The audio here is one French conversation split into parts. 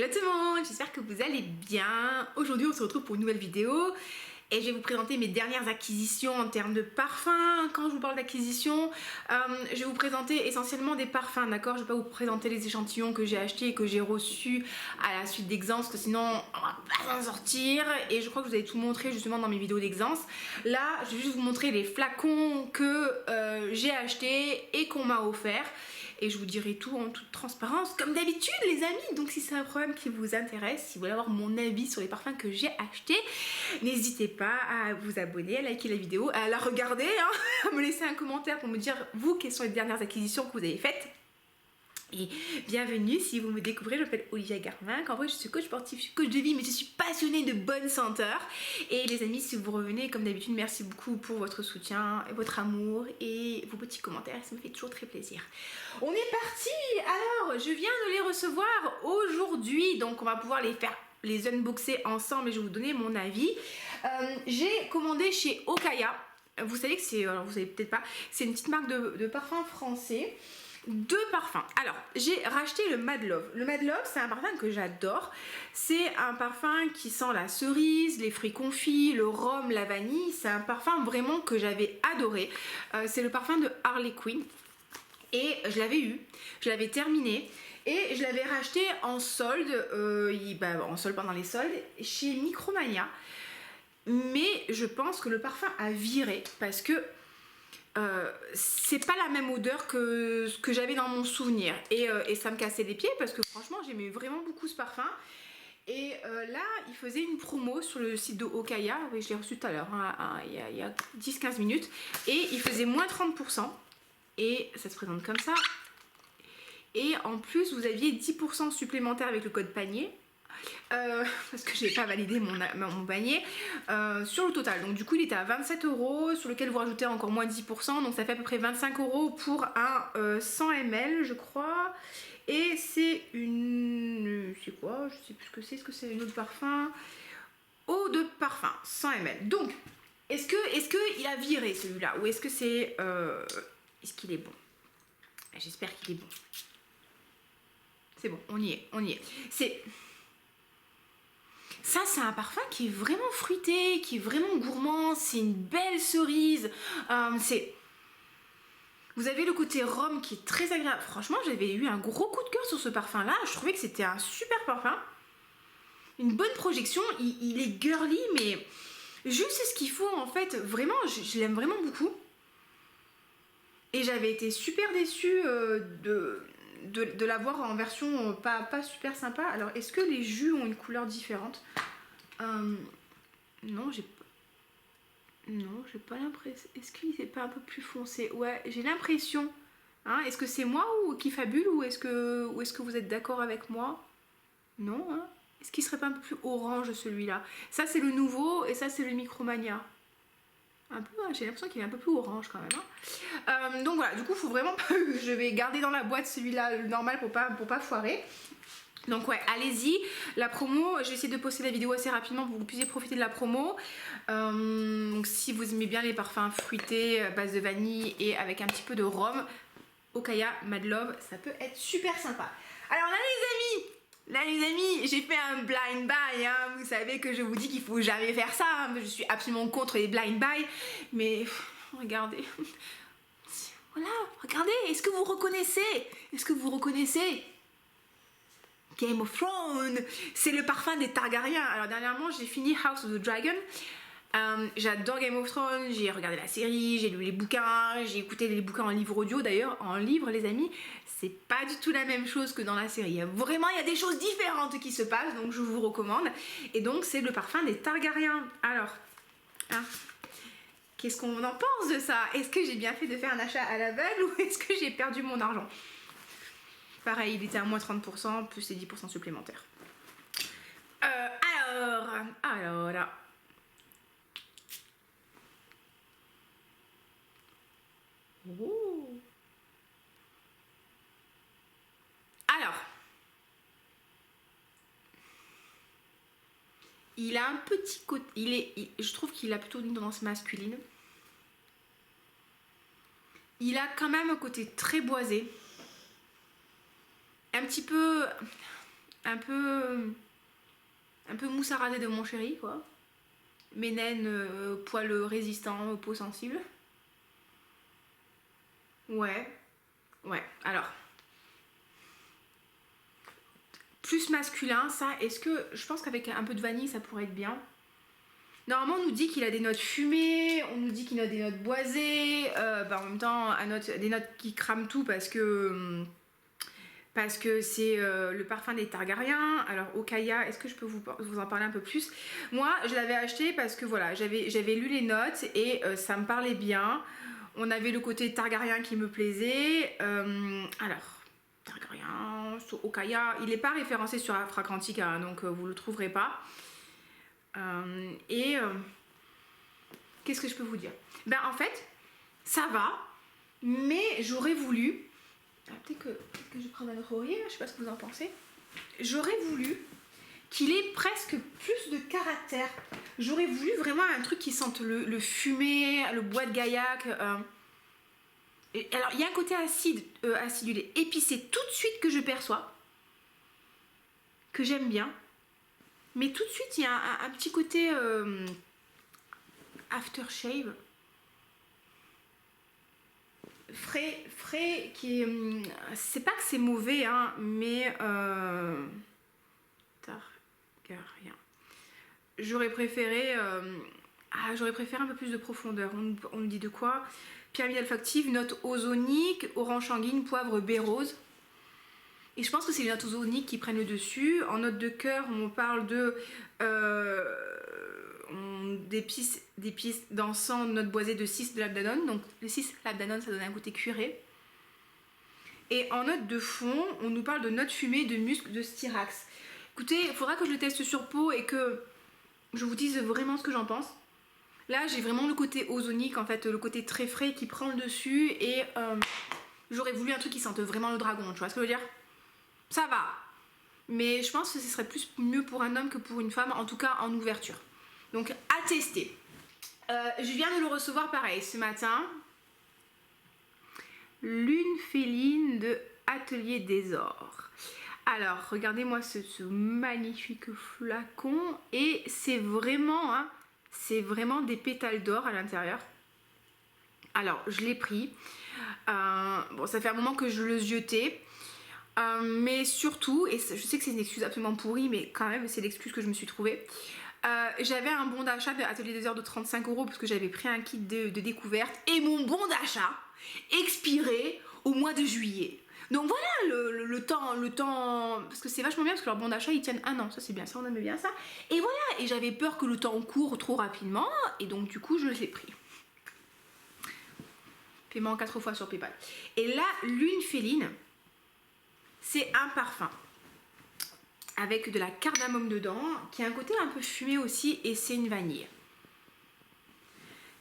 Hello tout le monde, j'espère que vous allez bien. Aujourd'hui on se retrouve pour une nouvelle vidéo et je vais vous présenter mes dernières acquisitions en termes de parfums. Quand je vous parle d'acquisition, je vais vous présenter essentiellement des parfums, d'accord? Je ne vais pas vous présenter les échantillons que j'ai achetés et que j'ai reçus à la suite d'Exence, parce que sinon on va pas s'en sortir. Et je crois que je vous avais tout montré justement dans mes vidéos d'Exence. Là, je vais juste vous montrer les flacons que j'ai achetés et qu'on m'a offert. Et je vous dirai tout en toute transparence, comme d'habitude les amis. Donc si c'est un problème qui vous intéresse, si vous voulez avoir mon avis sur les parfums que j'ai achetés, n'hésitez pas à vous abonner, à liker la vidéo, à la regarder, hein, à me laisser un commentaire pour me dire vous quelles sont les dernières acquisitions que vous avez faites. Et bienvenue si vous me découvrez, je m'appelle Olivia Garmin. En vrai je suis coach sportif, je suis coach de vie, mais je suis passionnée de bonne senteur. Et les amis, si vous revenez comme d'habitude, merci beaucoup pour votre soutien, votre amour et vos petits commentaires, ça me fait toujours très plaisir. On est parti. Alors je viens de les recevoir aujourd'hui, donc on va pouvoir les unboxer ensemble et je vais vous donner mon avis. J'ai commandé chez Okaya. Vous savez que c'est, alors vous savez peut-être pas, c'est une petite marque de parfum français. Deux parfums. Alors, j'ai racheté le Mad Love. Le Mad Love, c'est un parfum que j'adore. C'est un parfum qui sent la cerise, les fruits confits, le rhum, la vanille. C'est un parfum vraiment que j'avais adoré. C'est le parfum de Harley Quinn. Et je l'avais eu, je l'avais terminé. Et je l'avais racheté en solde, en solde pendant les soldes, chez Micromania. Mais je pense que le parfum a viré parce que c'est pas la même odeur que ce que j'avais dans mon souvenir et ça me cassait les pieds parce que franchement j'aimais vraiment beaucoup ce parfum. Et là il faisait une promo sur le site de Okaya, oui, je l'ai reçu tout à l'heure, hein, il y a 10-15 minutes, et il faisait moins 30% et ça se présente comme ça. Et en plus vous aviez 10% supplémentaire avec le code panier. Parce que j'ai pas validé mon panier sur le total, donc du coup il était à 27 €, sur lequel vous rajoutez encore moins 10%, donc ça fait à peu près 25 € pour un 100 ml je crois. Et c'est une, c'est quoi, je sais plus ce que c'est, est-ce que c'est une eau de parfum, eau de parfum 100 ml. Donc est-ce que il a viré celui-là, ou est-ce que c'est est-ce qu'il est bon? J'espère qu'il est bon. C'est bon, on y est. Ça, c'est un parfum qui est vraiment fruité, qui est vraiment gourmand, c'est une belle cerise. Vous avez le côté rhum qui est très agréable. Franchement, j'avais eu un gros coup de cœur sur ce parfum-là. Je trouvais que c'était un super parfum. Une bonne projection, il est girly, mais juste ce qu'il faut en fait. Vraiment, je l'aime vraiment beaucoup. Et j'avais été super déçue de l'avoir en version pas super sympa. Alors est-ce que les jus ont une couleur différente? Non, j'ai pas l'impression. Est-ce qu'il n'est pas un peu plus foncé? Ouais, j'ai l'impression. Hein, est-ce que c'est moi ou qui fabule, ou est-ce que vous êtes d'accord avec moi? Non, hein? Est-ce qu'il serait pas un peu plus orange celui-là? Ça c'est le nouveau et ça c'est le Micromania. Un peu, j'ai l'impression qu'il est un peu plus orange quand même, hein. Donc voilà, du coup faut vraiment pas, je vais garder dans la boîte celui-là, le normal, pour pas foirer. Donc ouais, allez-y, la promo, je vais essayer de poster la vidéo assez rapidement pour que vous puissiez profiter de la promo. Donc si vous aimez bien les parfums fruités à base de vanille et avec un petit peu de rhum, Okaya Mad Love, ça peut être super sympa. Alors là les amis, j'ai fait un blind buy, hein. Vous savez que je vous dis qu'il faut jamais faire ça, hein. Je suis absolument contre les blind buy, mais regardez, voilà, regardez, est-ce que vous reconnaissez? Game of Thrones, c'est le parfum des Targaryens. Alors dernièrement j'ai fini House of the Dragon. J'adore Game of Thrones, j'ai regardé la série, j'ai lu les bouquins, j'ai écouté les bouquins en livre audio. D'ailleurs en livre les amis, c'est pas du tout la même chose que dans la série. Il y a des choses différentes qui se passent, donc je vous recommande. Et donc c'est le parfum des Targaryens. Alors, hein, qu'est-ce qu'on en pense de ça? Est-ce que j'ai bien fait de faire un achat à l'aveugle ou est-ce que j'ai perdu mon argent? Pareil, il était à moins 30% plus les 10% supplémentaires. Alors là. Oh. Alors, il a un petit côté, je trouve qu'il a plutôt une tendance masculine. Il a quand même un côté très boisé, un petit peu un peu mousse à raser de mon chéri, quoi. Mes naines, poils résistants, peau sensible. Ouais, alors. Plus masculin, ça, est-ce que... Je pense qu'avec un peu de vanille, ça pourrait être bien. Normalement, on nous dit qu'il a des notes fumées, on nous dit qu'il a des notes boisées, en même temps, des notes qui crament tout parce que c'est le parfum des Targaryens. Alors, Okaya, est-ce que je peux vous en parler un peu plus? Moi, je l'avais acheté parce que voilà, j'avais lu les notes et ça me parlait bien. On avait le côté Targaryen qui me plaisait. Alors, Targaryen, Okaya, il n'est pas référencé sur Fragrantica, hein, donc vous le trouverez pas. Qu'est-ce que je peux vous dire? Ben en fait, ça va, mais j'aurais voulu... Peut-être que je vais prendre un autre oreiller, je sais pas ce que vous en pensez. J'aurais voulu qu'il ait presque plus de caractère. J'aurais voulu vraiment un truc qui sente le fumé, le bois de gaillac. Alors, il y a un côté acidulé, épicé tout de suite que je perçois, que j'aime bien. Mais tout de suite, il y a un petit côté aftershave. Frais qui est... c'est pas que c'est mauvais, hein, mais... Targaryen. J'aurais préféré un peu plus de profondeur. On nous dit de quoi? Pyramide olfactive, note ozonique, orange sanguine, poivre, baie rose. Et je pense que c'est les notes ozoniques qui prennent le dessus. En note de cœur, on parle d'épices d'encens, note boisée de 6 de labdanone. Donc les 6 labdanone, ça donne un côté cuiré. Et en note de fond, on nous parle de notes fumées, de musc, de styrax. Écoutez, il faudra que je le teste sur peau et que je vous dise vraiment ce que j'en pense. Là, j'ai vraiment le côté ozonique, en fait, le côté très frais qui prend le dessus. Et j'aurais voulu un truc qui sente vraiment le dragon, tu vois ce que je veux dire? Ça va. Mais je pense que ce serait mieux pour un homme que pour une femme, en tout cas en ouverture. Donc, à tester. Je viens de le recevoir pareil ce matin. Lune féline de Atelier des Ors. Alors, regardez-moi ce magnifique flacon. Et c'est vraiment des pétales d'or à l'intérieur. Alors, je l'ai pris. Bon, ça fait un moment que je le jetais. Mais surtout, et je sais que c'est une excuse absolument pourrie, mais quand même, c'est l'excuse que je me suis trouvée. J'avais un bon d'achat de Atelier des Ors de 35 € parce que j'avais pris un kit de découverte. Et mon bon d'achat expirait au mois de juillet. Donc voilà le temps, parce que c'est vachement bien parce que leurs bons d'achat ils tiennent 1 an, ça c'est bien, ça on aimait bien ça. Et voilà, et j'avais peur que le temps court trop rapidement, et donc du coup je l'ai pris. Paiement 4 fois sur PayPal. Et là, Lune féline, c'est un parfum avec de la cardamome dedans, qui a un côté un peu fumé aussi, et c'est une vanille.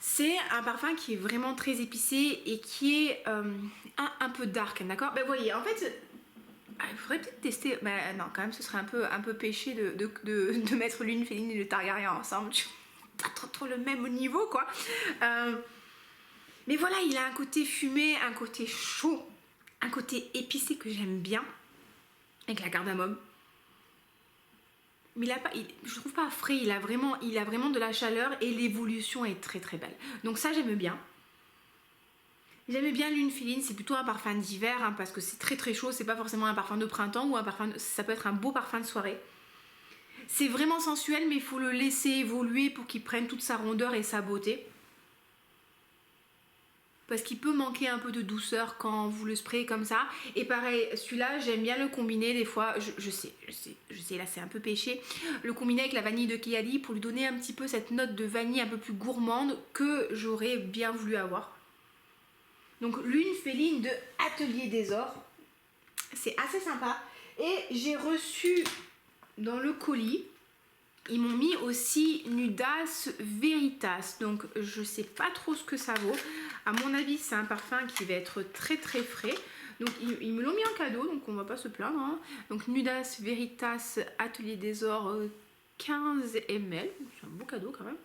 C'est un parfum qui est vraiment très épicé et qui est un peu dark, d'accord? Ben vous voyez, en fait, il faudrait peut-être tester. Ben non, quand même, ce serait un peu péché de mettre Lune féline et le Targaryen ensemble. Pas trop le même niveau, quoi. Mais voilà, il a un côté fumé, un côté chaud, un côté épicé que j'aime bien, avec la cardamome. Mais je trouve pas frais, il a vraiment de la chaleur et l'évolution est très très belle. Donc ça j'aime bien. J'aime bien Lune féline, c'est plutôt un parfum d'hiver hein, parce que c'est très très chaud, c'est pas forcément un parfum de printemps ou ça peut être un beau parfum de soirée. C'est vraiment sensuel mais il faut le laisser évoluer pour qu'il prenne toute sa rondeur et sa beauté. Parce qu'il peut manquer un peu de douceur quand vous le sprayez comme ça. Et pareil, celui-là, j'aime bien le combiner des fois. Je sais, là c'est un peu péché. Le combiner avec la vanille de Kayali pour lui donner un petit peu cette note de vanille un peu plus gourmande que j'aurais bien voulu avoir. Donc Lune féline de Atelier des Ors. C'est assez sympa. Et j'ai reçu dans le colis... Ils m'ont mis aussi Nudas Veritas, donc je sais pas trop ce que ça vaut. À mon avis, c'est un parfum qui va être très très frais. Donc ils me l'ont mis en cadeau, donc on va pas se plaindre. Hein. Donc Nudas Veritas Atelier des Ors 15 ml, c'est un beau cadeau quand même.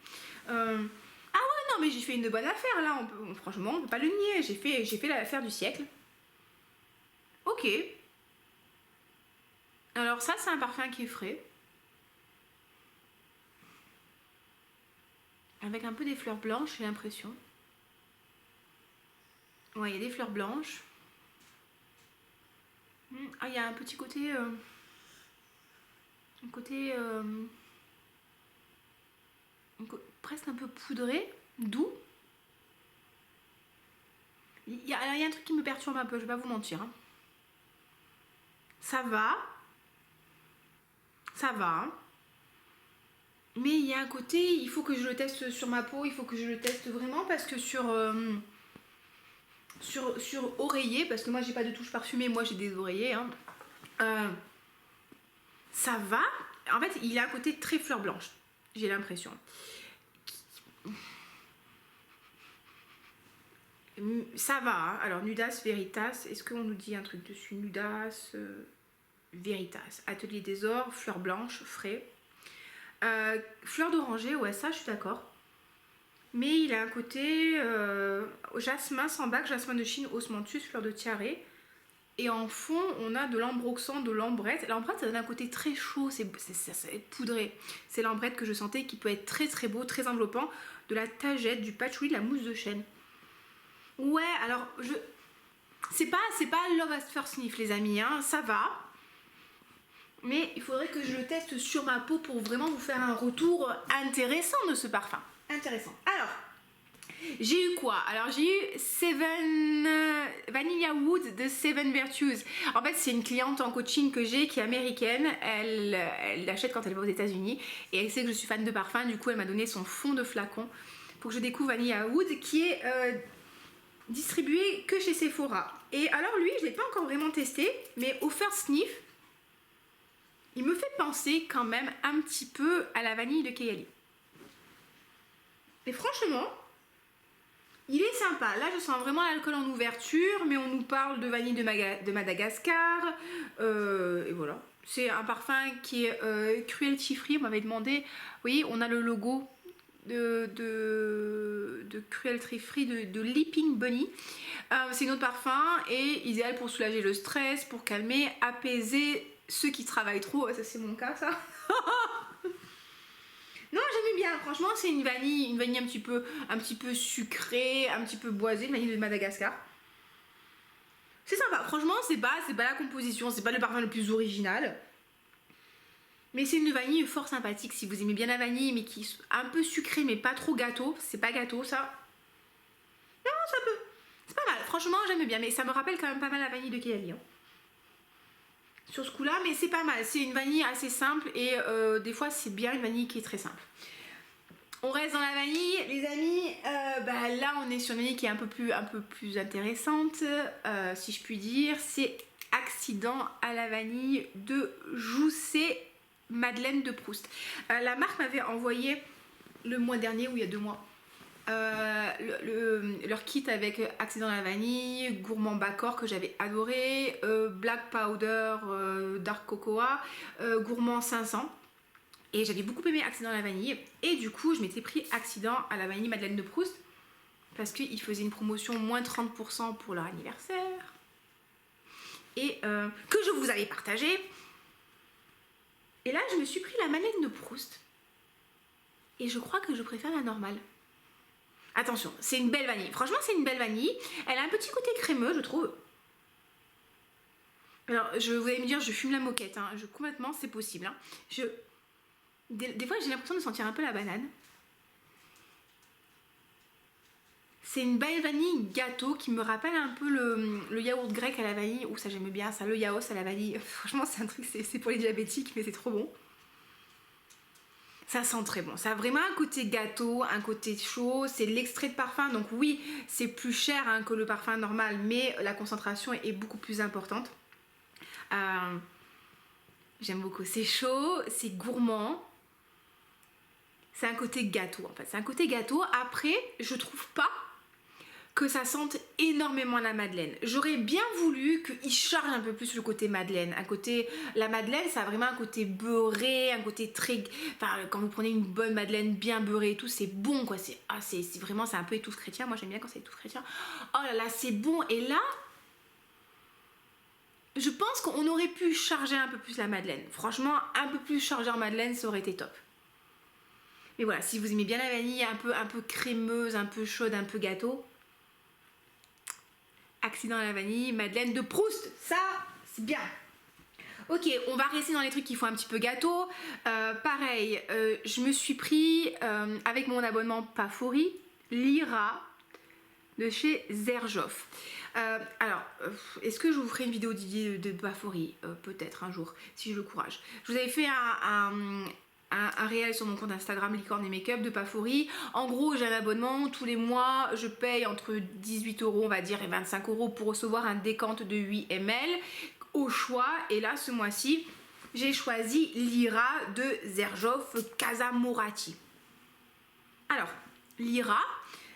Ah ouais, non mais j'ai fait une bonne affaire là, franchement on peut pas le nier, j'ai fait l'affaire du siècle. Ok. Alors ça, c'est un parfum qui est frais. Avec un peu des fleurs blanches, j'ai l'impression. Ouais, il y a des fleurs blanches. Ah, il y a un petit côté... un côté... presque un peu poudré, doux. Il y a un truc qui me perturbe un peu, je vais pas vous mentir. Hein. Ça va. Ça va. Hein. Mais il y a un côté, il faut que je le teste sur ma peau, il faut que je le teste vraiment parce que sur oreiller, parce que moi j'ai pas de touche parfumée, moi j'ai des oreillers. Hein, ça va. En fait, il a un côté très fleur blanche, j'ai l'impression. Ça va. Hein. Alors, Nudas Veritas, est-ce qu'on nous dit un truc dessus? Nudas Veritas, Atelier des Ors, fleurs blanches, frais. Fleur d'oranger, ouais, ça je suis d'accord. Mais il a un côté jasmin sans bac, jasmin de Chine, osmanthus, fleur de tiare. Et en fond, on a de l'ambroxan, de l'ambrette. L'ambrette, ça donne un côté très chaud, c'est poudré. C'est l'ambrette que je sentais qui peut être très très beau, très enveloppant. De la tagette, du patchouli, de la mousse de chêne. Ouais, alors, c'est pas Love at First Sniff, les amis, hein, ça va. Mais il faudrait que je le teste sur ma peau pour vraiment vous faire un retour intéressant de ce parfum. Intéressant. Alors, j'ai eu quoi? Alors, j'ai eu Vanilla Wood de Seven Virtues. En fait, c'est une cliente en coaching que j'ai qui est américaine. Elle l'achète quand elle va aux États-Unis et elle sait que je suis fan de parfum. Du coup, elle m'a donné son fond de flacon pour que je découvre Vanilla Wood qui est distribué que chez Sephora. Et alors, lui, je ne l'ai pas encore vraiment testé, mais au first sniff, il me fait penser quand même un petit peu à la vanille de Kayali. Et franchement, il est sympa. Là, je sens vraiment l'alcool en ouverture, mais on nous parle de vanille de Madagascar. Et voilà. C'est un parfum qui est cruelty free. On m'avait demandé, vous voyez, on a le logo de cruelty free de Leaping Bunny. C'est notre parfum et idéal pour soulager le stress, pour calmer, apaiser ceux qui travaillent trop. Ça, c'est mon cas, ça. Non, j'aime bien. Franchement, c'est une vanille un petit peu sucrée, un petit peu boisée, une vanille de Madagascar. C'est sympa. Franchement, c'est pas la composition, c'est pas le parfum le plus original. Mais c'est une vanille fort sympathique. Si vous aimez bien la vanille, mais qui est un peu sucrée, mais pas trop gâteau. C'est pas gâteau, ça. Non, ça peut. C'est pas mal. Franchement, j'aime bien. Mais ça me rappelle quand même pas mal la vanille de Kayali. Hein. Sur ce coup là, mais c'est pas mal, c'est une vanille assez simple et des fois c'est bien une vanille qui est très simple. On reste dans la vanille, les amis. Là on est sur une vanille qui est un peu plus intéressante, si je puis dire. C'est Accident à la vanille de Jousset Madeleine de Proust. La marque m'avait envoyé le mois dernier ou il y a 2 mois leur kit avec Accident à la vanille, Gourmand Bacor que j'avais adoré, Black Powder Dark Cocoa, Gourmand 500. Et j'avais beaucoup aimé Accident à la vanille. Et du coup, je m'étais pris Accident à la vanille Madeleine de Proust parce qu'ils faisaient une promotion moins 30% pour leur anniversaire. Et que je vous avais partagé. Et là, je me suis pris la Madeleine de Proust. Et je crois que je préfère la normale. Attention, c'est une belle vanille. Franchement, c'est une belle vanille. Elle a un petit côté crémeux, je trouve. Alors, vous allez me dire, je fume la moquette. Hein. Complètement, c'est possible. Hein. Des fois, j'ai l'impression de sentir un peu la banane. C'est une belle vanille gâteau qui me rappelle un peu le yaourt grec à la vanille. Ouh, ça j'aime bien ça, le yaourt à la vanille. Franchement, c'est un truc, c'est pour les diabétiques, mais c'est trop bon. Ça sent très bon. Ça a vraiment un côté gâteau, un côté chaud. C'est l'extrait de parfum. Donc oui, c'est plus cher hein, que le parfum normal, mais la concentration est beaucoup plus importante. J'aime beaucoup. C'est chaud, c'est gourmand. C'est un côté gâteau en fait. C'est un côté gâteau. Après, je trouve pas que ça sente énormément la madeleine. J'aurais bien voulu qu'il charge un peu plus le côté madeleine. La madeleine, ça a vraiment un côté beurré, un côté très... Enfin, quand vous prenez une bonne madeleine bien beurrée et tout, c'est bon quoi. C'est vraiment, c'est un peu étouffe chrétien. Moi, j'aime bien quand c'est étouffe chrétien. Oh là là, c'est bon. Et là, Je pense qu'on aurait pu charger un peu plus la madeleine. Franchement, un peu plus chargé en madeleine, ça aurait été top. Mais voilà, si vous aimez bien la vanille, un peu crémeuse, un peu chaude, un peu gâteau, accident à la vanille, madeleine de Proust, ça, c'est bien. Ok, on va rester dans les trucs qui font un petit peu gâteau. Pareil, je me suis pris, avec mon abonnement Pafori, Lyra de chez Xerjoff. Alors, est-ce que je vous ferai une vidéo dédiée de Pafori? Peut-être un jour, si j'ai le courage. Je vous avais fait un réel sur mon compte Instagram Licorne et Make-up de Pafori. En gros, j'ai un abonnement, tous les mois je paye entre 18 € on va dire et 25 € pour recevoir un décante de 8 ml au choix. Et là ce mois-ci j'ai choisi Lyra de Xerjoff Casa Moratti. Alors Lyra,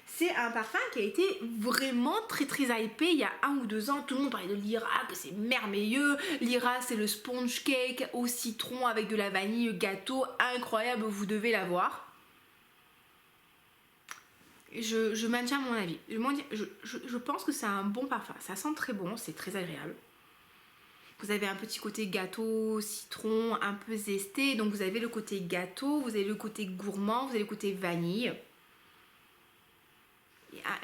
c'est un parfum qui a été vraiment très hypé il y a 1 ou 2 ans. Tout le monde parlait de Lyra, que c'est merveilleux. Lyra, c'est le sponge cake au citron avec de la vanille gâteau. Incroyable, vous devez l'avoir. Je maintiens mon avis. Je pense que c'est un bon parfum. Ça sent très bon, c'est très agréable. Vous avez un petit côté gâteau, citron, un peu zesté. Donc vous avez le côté gâteau, vous avez le côté gourmand, vous avez le côté vanille.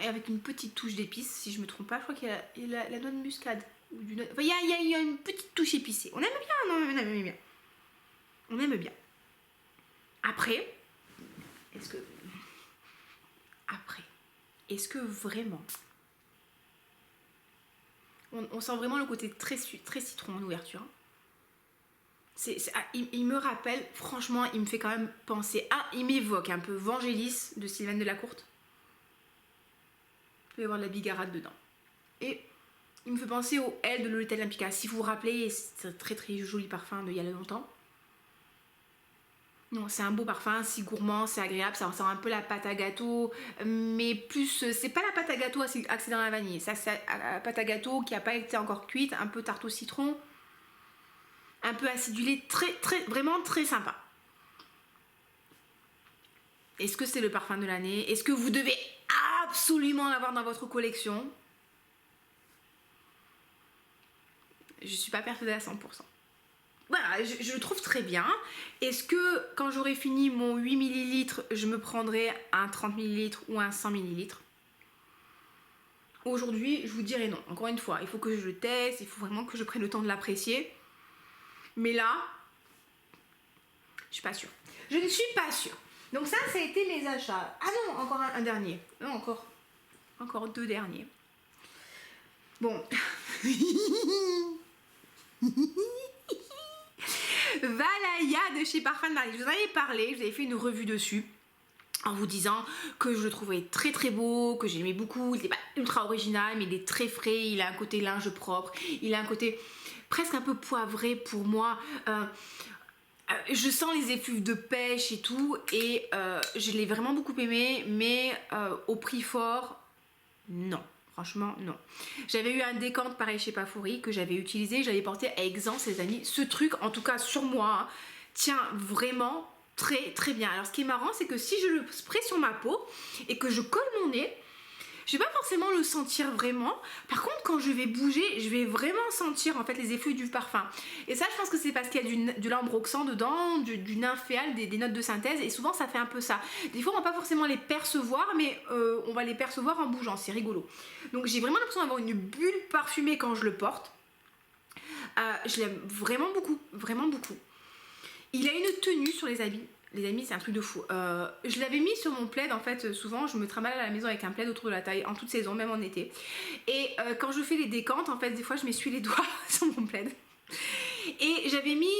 Et avec une petite touche d'épices, si je me trompe pas, je crois qu'il y a la noix de muscade. Ou du enfin, il y a une petite touche épicée. On aime bien, non, on aime bien. On aime bien. Après, est-ce que vraiment... On sent vraiment le côté très citron en ouverture. Il me rappelle, franchement, il me fait quand même penser... Ah, il m'évoque un peu Vangelis de Sylvaine Delacourte. Il peut y avoir de la bigarade dedans. Et il me fait penser au L de Lolita Olympica. Si vous vous rappelez, c'est un très joli parfum d'il y a longtemps. Non, c'est un beau parfum, si gourmand, c'est agréable, ça ressemble un peu la pâte à gâteau, mais plus, c'est pas la pâte à gâteau axée dans la vanille, ça c'est la pâte à gâteau qui n'a pas été encore cuite, un peu tarte au citron, un peu acidulé, vraiment très sympa. Est-ce que c'est le parfum de l'année? Est-ce que vous devez absolument l'avoir dans votre collection? Je suis pas persuadée à 100%. Voilà, je le trouve très bien. Est-ce que quand j'aurai fini mon 8 ml, je me prendrai un 30 ml ou un 100 ml? Aujourd'hui, je vous dirais non. Encore une fois, il faut que je le teste, il faut vraiment que je prenne le temps de l'apprécier. Mais là, je suis pas sûre. Je ne suis pas sûre. Donc ça a été mes achats. Ah non, encore un dernier. Non, encore 2 derniers. Bon. Valaya de chez Parfum de Marie. Je vous en avais parlé, je vous avais fait une revue dessus en vous disant que je le trouvais très beau, que j'aimais beaucoup. Il n'est pas ultra original, mais il est très frais. Il a un côté linge propre, il a un côté presque un peu poivré pour moi. Je sens les effluves de pêche et tout, et je l'ai vraiment beaucoup aimé, mais au prix fort, non. Franchement, non. J'avais eu un décante pareil chez Pafori que j'avais utilisé, j'avais porté à Exence, les amis. Ce truc, en tout cas sur moi, hein, tient vraiment très bien. Alors ce qui est marrant, c'est que si je le spray sur ma peau et que je colle mon nez, je vais pas forcément le sentir vraiment. Par contre, quand je vais bouger, je vais vraiment sentir en fait les effluves du parfum. Et ça, je pense que c'est parce qu'il y a de l'ambroxan dedans, du nymphéal, des notes de synthèse. Et souvent, ça fait un peu ça. Des fois, on va pas forcément les percevoir, mais on va les percevoir en bougeant. C'est rigolo. Donc, j'ai vraiment l'impression d'avoir une bulle parfumée quand je le porte. Je l'aime vraiment beaucoup. Il a une tenue sur les habits. Les amis, c'est un truc de fou. Je l'avais mis sur mon plaid, en fait, souvent je me trimballe à la maison avec un plaid autour de la taille, en toute saison, même en été. Et quand je fais les décantes, en fait, des fois je m'essuie les doigts sur mon plaid. Et j'avais mis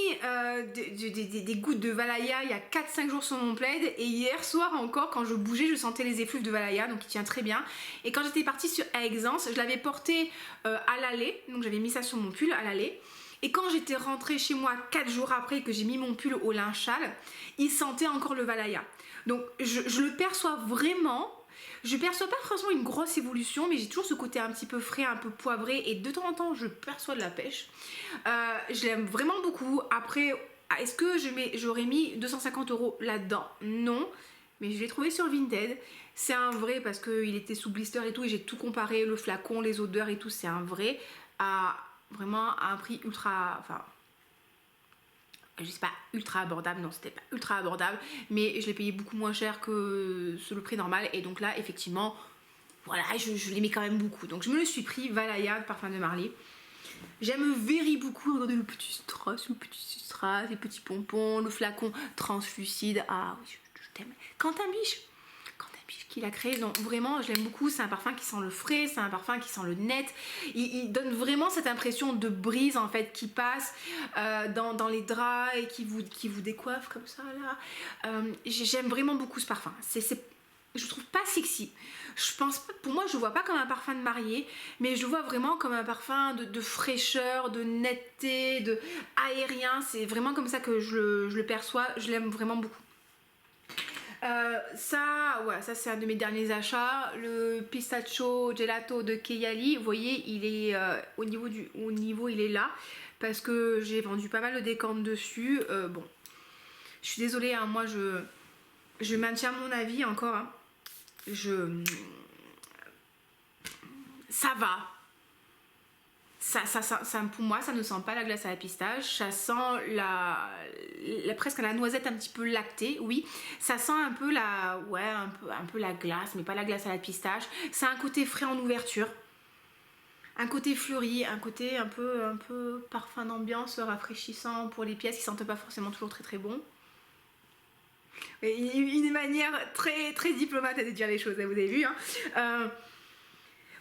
des gouttes de Valaya il y a 4-5 jours sur mon plaid. Et hier soir encore, quand je bougeais, je sentais les effluves de Valaya, donc il tient très bien. Et quand j'étais partie à Exence, je l'avais porté à l'allée, donc j'avais mis ça sur mon pull à l'allée. Et quand j'étais rentrée chez moi 4 jours après que j'ai mis mon pull au linge sale, il sentait encore le Valaya. Donc je le perçois vraiment. Je perçois pas forcément une grosse évolution, mais j'ai toujours ce côté un petit peu frais, un peu poivré, et de temps en temps je perçois de la pêche. Je l'aime vraiment beaucoup. Après, est-ce que j'aurais mis 250 € là-dedans? Non, mais je l'ai trouvé sur Vinted. C'est un vrai parce qu'il était sous blister et tout, et j'ai tout comparé, le flacon, les odeurs et tout, c'est un vrai. vraiment à un prix ultra, enfin, je sais pas ultra abordable, non c'était pas ultra abordable, mais je l'ai payé beaucoup moins cher que sur le prix normal, et donc là effectivement voilà, je l'aimais quand même beaucoup, donc je me le suis pris. Valaya, parfum de Marley. J'aime very beaucoup. Regardez le petit strass, les petits pompons, le flacon translucide. Ah oui, je t'aime. Quentin Biche qui l'a créé, donc vraiment je l'aime beaucoup. C'est un parfum qui sent le frais, c'est un parfum qui sent le net. Il donne vraiment cette impression de brise en fait qui passe dans les draps et qui vous décoiffe comme ça là. J'aime vraiment beaucoup ce parfum. Je trouve pas sexy. Je pense, pour moi, je le vois pas comme un parfum de mariée, mais je le vois vraiment comme un parfum de fraîcheur, de netteté, de aérien. C'est vraiment comme ça que je le perçois. Je l'aime vraiment beaucoup. Ça c'est un de mes derniers achats. Le pistachio gelato de Keyali. Vous voyez, il est au niveau, il est là parce que j'ai vendu pas mal de décantes dessus. Bon, je suis désolée, hein, moi je maintiens mon avis encore. Hein. Ça va. Ça, pour moi, ça ne sent pas la glace à la pistache. Ça sent presque la noisette un petit peu lactée, oui. Ça sent un peu un peu la glace, mais pas la glace à la pistache. Ça a un côté frais en ouverture, un côté fleuri, un côté un peu parfum d'ambiance rafraîchissant pour les pièces qui sentent pas forcément toujours très très bon. Une manière très très diplomate de dire les choses, vous avez vu, hein.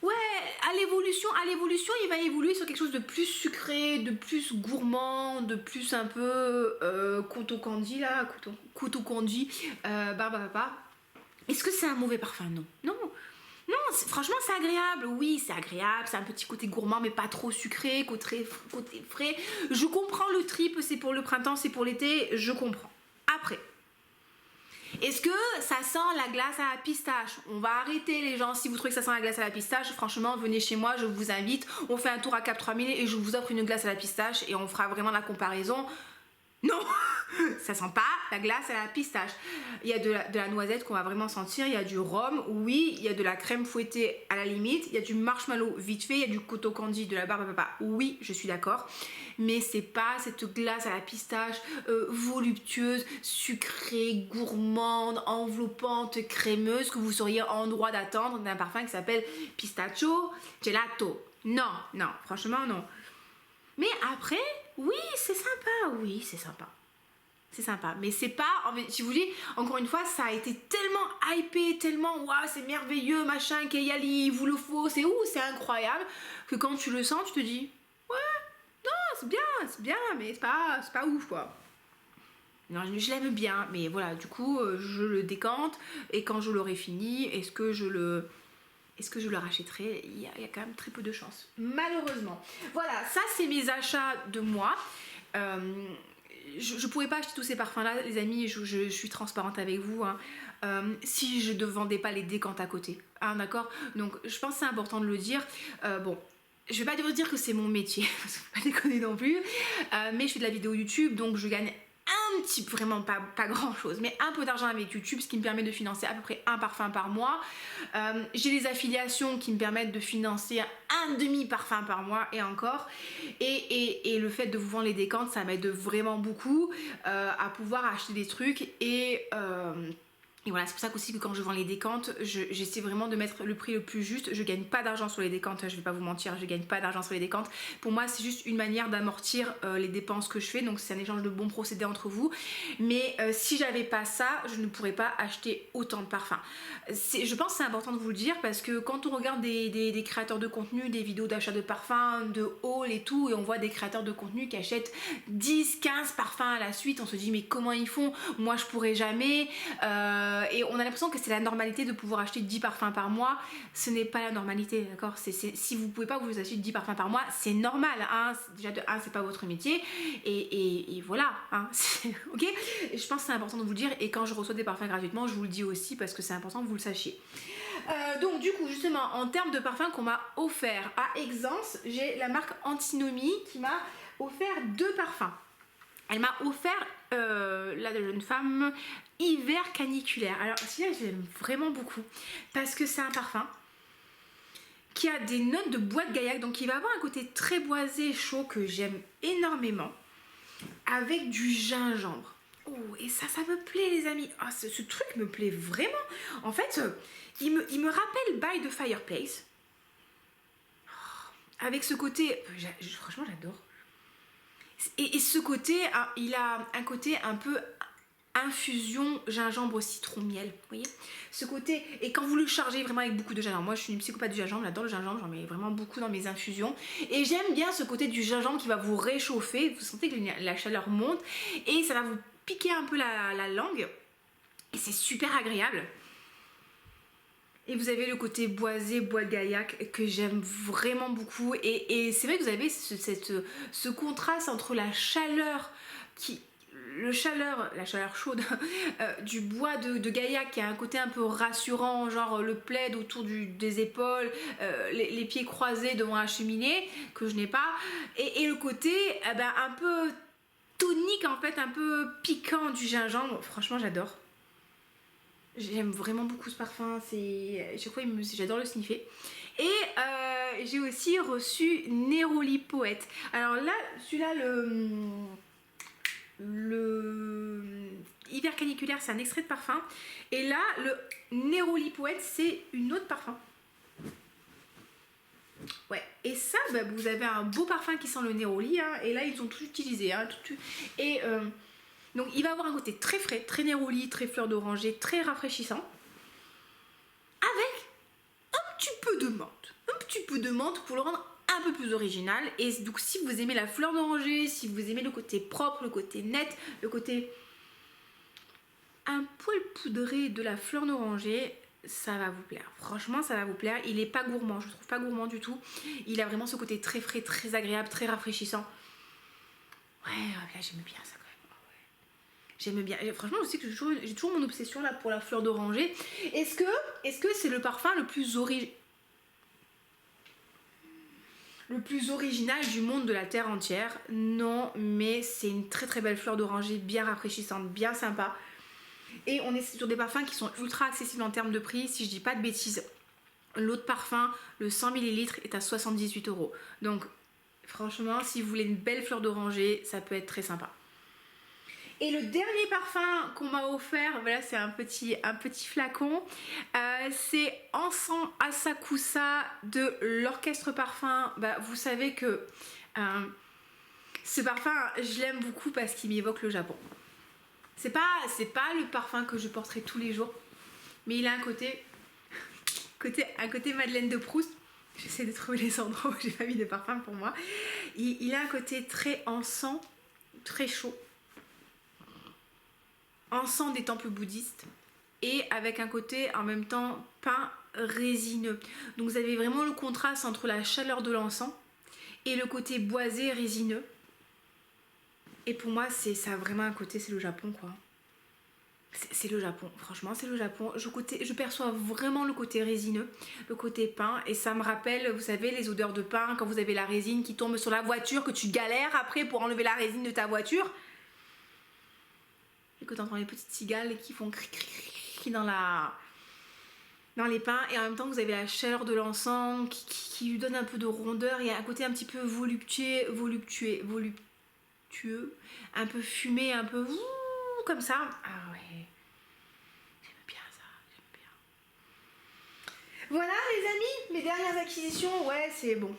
Ouais, à l'évolution, il va évoluer sur quelque chose de plus sucré, de plus gourmand, de plus un peu coton candy là, coton candy, papa. Est-ce que c'est un mauvais parfum? Non, non. Non, franchement c'est agréable, oui c'est agréable, c'est un petit côté gourmand mais pas trop sucré, côté frais. Je comprends le trip, c'est pour le printemps, c'est pour l'été, je comprends. Après, est-ce que ça sent la glace à la pistache? On va arrêter les gens, si vous trouvez que ça sent la glace à la pistache, franchement venez chez moi, je vous invite, on fait un tour à Cap 3000 et je vous offre une glace à la pistache et on fera vraiment la comparaison. Non, ça sent pas la glace à la pistache. Il y a de la noisette qu'on va vraiment sentir, il y a du rhum, oui, il y a de la crème fouettée à la limite, il y a du marshmallow vite fait, il y a du coton candy, de la barbe à papa, oui, je suis d'accord. Mais c'est pas cette glace à la pistache voluptueuse, sucrée, gourmande, enveloppante, crémeuse que vous seriez en droit d'attendre d'un parfum qui s'appelle pistachio gelato. Non, non, franchement non. Mais après, oui, c'est sympa, oui, c'est sympa. C'est sympa, mais c'est pas, si vous voulez, encore une fois, ça a été tellement hypé, tellement, waouh, c'est merveilleux, machin, Keyali, il vous le faut, c'est où, c'est incroyable, que quand tu le sens, tu te dis, ouais, non, c'est bien, mais c'est pas ouf, quoi. Non, je l'aime bien, mais voilà, du coup, je le décante, et quand je l'aurai fini, est-ce que je le rachèterai? Il y a quand même très peu de chances, malheureusement. Voilà, ça c'est mes achats de moi. Je pourrais pas acheter tous ces parfums là, les amis, je suis transparente avec vous, hein. Si je ne vendais pas les décantes à côté, hein, d'accord? Donc je pense que c'est important de le dire. Bon, je vais pas vous dire que c'est mon métier, faut pas déconner non plus, mais je fais de la vidéo YouTube, donc je gagne un petit, vraiment pas grand chose, mais un peu d'argent avec YouTube, ce qui me permet de financer à peu près un parfum par mois. J'ai des affiliations qui me permettent de financer un demi parfum par mois et encore, et le fait de vous vendre les décantes, ça m'aide vraiment beaucoup à pouvoir acheter des trucs et voilà, c'est pour ça aussi que quand je vends les décantes, j'essaie vraiment de mettre le prix le plus juste. Je gagne pas d'argent sur les décantes, je vais pas vous mentir, je gagne pas d'argent sur les décantes. Pour moi, c'est juste une manière d'amortir les dépenses que je fais, donc c'est un échange de bons procédés entre vous. Mais si j'avais pas ça, je ne pourrais pas acheter autant de parfums. Je pense que c'est important de vous le dire parce que quand on regarde des créateurs de contenu, des vidéos d'achat de parfums, de haul et tout, et on voit des créateurs de contenu qui achètent 10, 15 parfums à la suite, on se dit mais comment ils font? Moi je pourrais jamais. Et on a l'impression que c'est la normalité de pouvoir acheter 10 parfums par mois. Ce n'est pas la normalité, d'accord? Si vous pouvez pas vous acheter 10 parfums par mois, c'est normal, hein? Déjà de 1, c'est pas votre métier, et voilà, hein? Ok? Et je pense que c'est important de vous le dire, et quand je reçois des parfums gratuitement, je vous le dis aussi parce que c'est important que vous le sachiez. Donc du coup, justement, en termes de parfums qu'on m'a offert à Exence, j'ai la marque Antinomy qui m'a offert 2 parfums. Elle m'a offert, la jeune femme, Hiver caniculaire. Alors celui-là, je l'aime vraiment beaucoup parce que c'est un parfum qui a des notes de bois de gaillac, donc il va avoir un côté très boisé, chaud, que j'aime énormément, avec du gingembre. Oh, et ça me plaît les amis. Ah, ce truc me plaît vraiment. En fait, il me rappelle By the Fireplace. Oh, avec ce côté, franchement j'adore. Et ce côté, il a un côté un peu infusion gingembre citron miel, vous voyez ce côté. Et quand vous le chargez vraiment avec beaucoup de gingembre, moi je suis une psychopathe du gingembre, j'adore le gingembre, j'en mets vraiment beaucoup dans mes infusions et j'aime bien ce côté du gingembre qui va vous réchauffer, vous sentez que la chaleur monte et ça va vous piquer un peu la langue et c'est super agréable. Et vous avez le côté boisé, bois de gaillac que j'aime vraiment beaucoup et c'est vrai que vous avez ce contraste entre la chaleur la chaleur chaude du bois de gaillac qui a un côté un peu rassurant, genre le plaid autour des épaules, les pieds croisés devant la cheminée que je n'ai pas, et le côté un peu tonique en fait, un peu piquant du gingembre. Franchement j'adore. J'aime vraiment beaucoup ce parfum, chaque fois j'adore le sniffer. Et j'ai aussi reçu Neroli Poète. Alors là, celui-là, le hiver caniculaire, c'est un extrait de parfum. Et là, le Neroli Poète, c'est une autre parfum. Ouais, et ça, vous avez un beau parfum qui sent le Neroli, hein, et là, ils ont tout utilisé. Hein, et donc, il va avoir un côté très frais, très Neroli, très fleur d'oranger, très rafraîchissant, avec un petit peu de menthe. Un petit peu de menthe pour le rendre un peu plus original. Et donc si vous aimez la fleur d'oranger, si vous aimez le côté propre, le côté net, le côté un poil poudré de la fleur d'oranger, ça va vous plaire. Franchement ça va vous plaire. Il est pas gourmand, je trouve pas gourmand du tout. Il a vraiment ce côté très frais, très agréable, très rafraîchissant. Ouais, là j'aime bien ça quand même. Ouais. J'aime bien. Et franchement je sais que j'ai toujours mon obsession là pour la fleur d'oranger. Est-ce que c'est le parfum le plus original du monde de la terre entière? Non, mais c'est une très très belle fleur d'oranger, bien rafraîchissante, bien sympa. Et on est sur des parfums qui sont ultra accessibles en termes de prix, si je dis pas de bêtises. L'autre parfum, le 100 ml est à 78 €. Donc franchement, si vous voulez une belle fleur d'oranger, ça peut être très sympa. Et le dernier parfum qu'on m'a offert, voilà, c'est un petit flacon, c'est Encens Asakusa de l'Orchestre Parfum. Vous savez que ce parfum, je l'aime beaucoup parce qu'il m'évoque le Japon. C'est pas le parfum que je porterai tous les jours, mais il a un côté Madeleine de Proust. J'essaie de trouver les endroits où j'ai pas mis de parfum pour moi. Il a un côté très encens, très chaud. Encens des temples bouddhistes et avec un côté en même temps pain résineux. Donc vous avez vraiment le contraste entre la chaleur de l'encens et le côté boisé résineux. Et pour moi ça a vraiment un côté, c'est le Japon quoi. C'est le Japon, franchement c'est le Japon. Je perçois vraiment le côté résineux, le côté pain, et ça me rappelle, vous savez, les odeurs de pain quand vous avez la résine qui tombe sur la voiture, que tu galères après pour enlever la résine de ta voiture. Et que tu entends les petites cigales qui font cri dans les pains, et en même temps vous avez la chaleur de l'encens qui lui donne un peu de rondeur. Il y a un côté un petit peu voluptueux, un peu fumé, un peu comme ça. Ah ouais, j'aime bien ça, j'aime bien. Voilà les amis, mes dernières acquisitions. Ouais, c'est bon.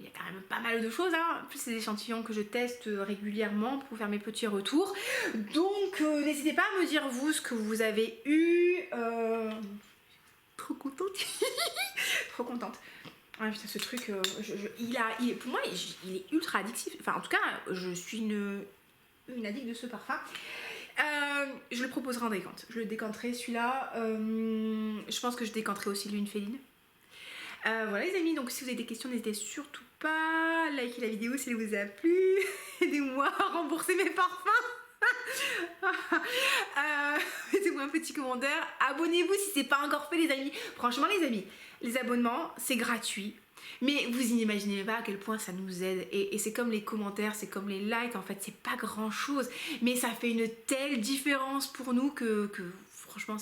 Il y a quand même pas mal de choses, hein. En plus c'est des échantillons que je teste régulièrement pour faire mes petits retours. Donc n'hésitez pas à me dire vous ce que vous avez eu. Trop contente. Trop contente. Ah putain, ce truc, pour moi il est ultra addictif. Enfin en tout cas je suis une addict de ce parfum. Je le proposerai en décante. Je le décanterai celui-là. Je pense que je décanterai aussi l'une féline. Voilà les amis, donc si vous avez des questions, n'hésitez surtout pas à liker la vidéo si elle vous a plu. Aidez-moi à rembourser mes parfums. Mettez-moi un petit commentaire. Abonnez-vous si c'est pas encore fait les amis. Franchement les amis, les abonnements c'est gratuit. Mais vous n'imaginez pas à quel point ça nous aide. Et c'est comme les commentaires, c'est comme les likes. En fait, c'est pas grand chose. Mais ça fait une telle différence pour nous que franchement,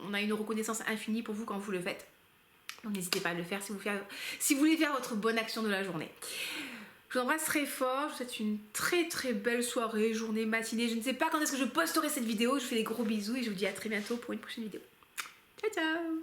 on a une reconnaissance infinie pour vous quand vous le faites. Donc n'hésitez pas à le faire si vous voulez faire votre bonne action de la journée. Je vous embrasse très fort, je vous souhaite une très très belle soirée, journée, matinée. Je ne sais pas quand est-ce que je posterai cette vidéo. Je vous fais des gros bisous et je vous dis à très bientôt pour une prochaine vidéo. Ciao ciao.